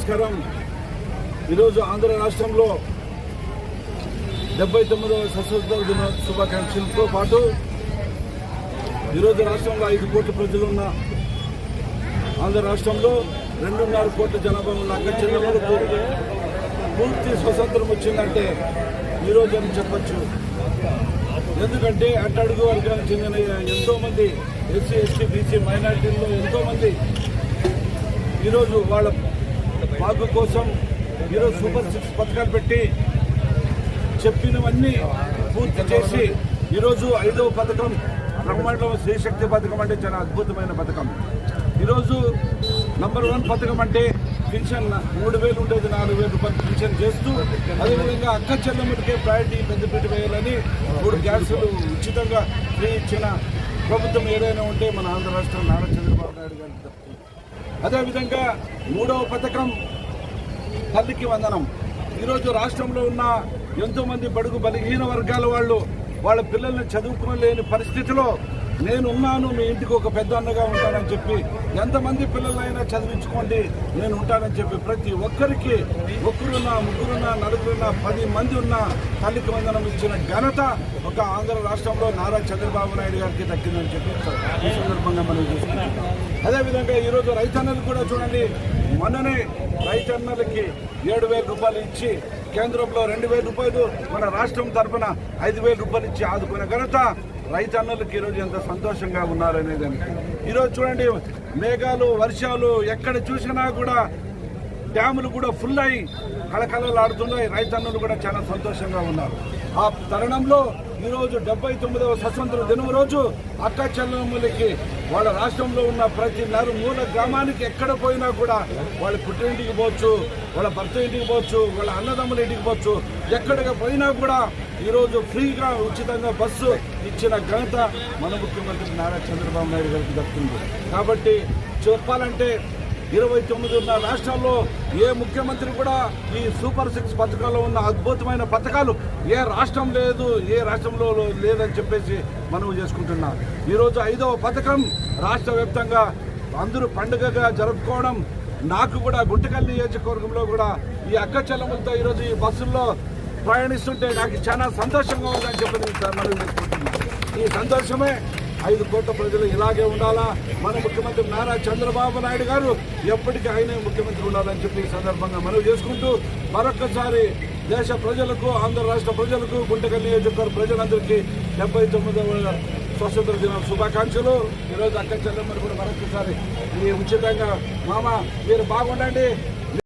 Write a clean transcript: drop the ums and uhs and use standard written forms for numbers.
నమస్కారం. ఈరోజు ఆంధ్ర రాష్ట్రంలో 79వ స్వతంత్ర దిన శుభాకాంక్షలతో పాటు ఈరోజు రాష్ట్రంలో 5 కోట్ల ప్రజలున్న ఆంధ్ర రాష్ట్రంలో 2.5 కోట్ల జనాభా ఉన్న అక్క చెల్లెమ్మలకు పూర్తి స్వతంత్రం వచ్చిందంటే ఈరోజు అని చెప్పచ్చు. ఎందుకంటే అట్టడుగు వర్గానికి చెందిన ఎంతోమంది ఎస్సీ ఎస్టీ బీసీ మైనారిటీల్లో ఎంతోమంది ఈరోజు వాళ్ళ బాగు కోసం ఈరోజు సూపర్ 6 పథకాలు పెట్టి చెప్పినవన్నీ పూర్తి చేసి ఈరోజు 5వ పథకం బ్రహ్మాండం శ్రీశక్తి పథకం అంటే చాలా అద్భుతమైన పథకం. ఈరోజు నంబర్ 1 పథకం అంటే పెన్షన్ 3,000 ఉండేది 4,000 రూపాయలు పెన్షన్ చేస్తూ అదేవిధంగా అక్క చెల్లెమ్మడికే ప్రయారిటీ పెద్దపీట వేయాలని 3 గ్యాసులు ఉచితంగా ఫ్రీ ఇచ్చిన ప్రభుత్వం ఏదైనా ఉంటే మన ఆంధ్ర రాష్ట్రం నారా చంద్రబాబు నాయుడు గారికి తప్పుతుంది. అదేవిధంగా 3వ పథకం తల్లికి వందనం. ఈరోజు రాష్ట్రంలో ఉన్న ఎంతోమంది బడుగు బలహీన వర్గాల వాళ్ళ పిల్లల్ని చదువుకోలేని పరిస్థితిలో నేనున్నాను, మీ ఇంటికి ఒక పెద్ద అన్నగా ఉంటానని చెప్పి ఎంతమంది పిల్లలైనా చదివించుకోండి నేను ఉంటానని చెప్పి ప్రతి ఒక్కరికి ఒక్కరున్నా ముగ్గురున్నా నలుగురున్నా 10 మంది ఉన్న తల్లికి వందనం ఇచ్చిన ఘనత ఒక ఆంధ్ర రాష్ట్రంలో నారా చంద్రబాబు నాయుడు గారికి దక్కిందని చెప్పి ఈ సందర్భంగా మనం చూస్తున్నాం. అదేవిధంగా ఈరోజు రైతన్నలు కూడా చూడండి, మొన్ననే రైతన్నలకి 7,000 రూపాయలు ఇచ్చి కేంద్రంలో 2,000 రూపాయలు మన రాష్ట్రం తరఫున 5,000 రూపాయలు ఇచ్చి ఆదుకున్న ఘనత రైతన్నలకు ఈరోజు ఎంత సంతోషంగా ఉన్నారనేది. ఈరోజు చూడండి, మేఘాలు వర్షాలు ఎక్కడ చూసినా కూడా డ్యాములు కూడా ఫుల్ అయ్యి కళకళలాడుతున్నాయి. రైతన్నలు కూడా చాలా సంతోషంగా ఉన్నారు. ఆ తరుణంలో ఈరోజు 79వ స్వతంత్ర దినం రోజు అక్క చెల్లెమ్మలకి వాళ్ళ రాష్ట్రంలో ఉన్న ప్రతి మూల గ్రామానికి ఎక్కడ పోయినా కూడా వాళ్ళ పుట్టింటికి పోవచ్చు, వాళ్ళ భర్త ఇంటికి పోవచ్చు, వాళ్ళ అన్నదమ్ముల ఇంటికి పోవచ్చు, ఎక్కడికి పోయినా కూడా ఈరోజు ఫ్రీగా ఉచితంగా బస్సు ఇచ్చిన ఘనత మన ముఖ్యమంత్రి నారా చంద్రబాబు నాయుడు గారికి దక్కుతుంది. కాబట్టి చెప్పాలంటే 29 ఉన్న రాష్ట్రాల్లో ఏ ముఖ్యమంత్రి కూడా ఈ సూపర్ 6 పథకాల్లో ఉన్న అద్భుతమైన పథకాలు ఏ రాష్ట్రం లేదు, ఏ రాష్ట్రంలో లేదని చెప్పేసి మనం చేసుకుంటున్నాం. ఈరోజు 5వ పథకం రాష్ట్ర వ్యాప్తంగా అందరూ పండుగగా జరుపుకోవడం, నాకు కూడా గుంటకల్ నియోజకవర్గంలో కూడా ఈ అక్క చెల్లెమ్మలతో ఈరోజు ఈ బస్సుల్లో ప్రయాణిస్తుంటే నాకు చాలా సంతోషంగా ఉందని చెప్పి మనం చేసుకుంటున్నాం. ఈ సంతోషమే 5 కోట్ల ప్రజలు ఇలాగే ఉండాలా, మన ముఖ్యమంత్రి నారా చంద్రబాబు నాయుడు గారు ఎప్పటికీ ఆయనే ముఖ్యమంత్రి ఉండాలని చెప్పి ఈ సందర్భంగా మనవి చేసుకుంటూ మరొకసారి దేశ ప్రజలకు, ఆంధ్ర రాష్ట్ర ప్రజలకు, గుంటకల్ నియోజకవర్గ ప్రజలందరికీ 79వ స్వతంత్ర దిన శుభాకాంక్షలు. ఈరోజు అక్క చెల్లెమ్మలు కూడా మరొకసారి ఈ ఉచితంగా మామ మీరు బాగుండండి,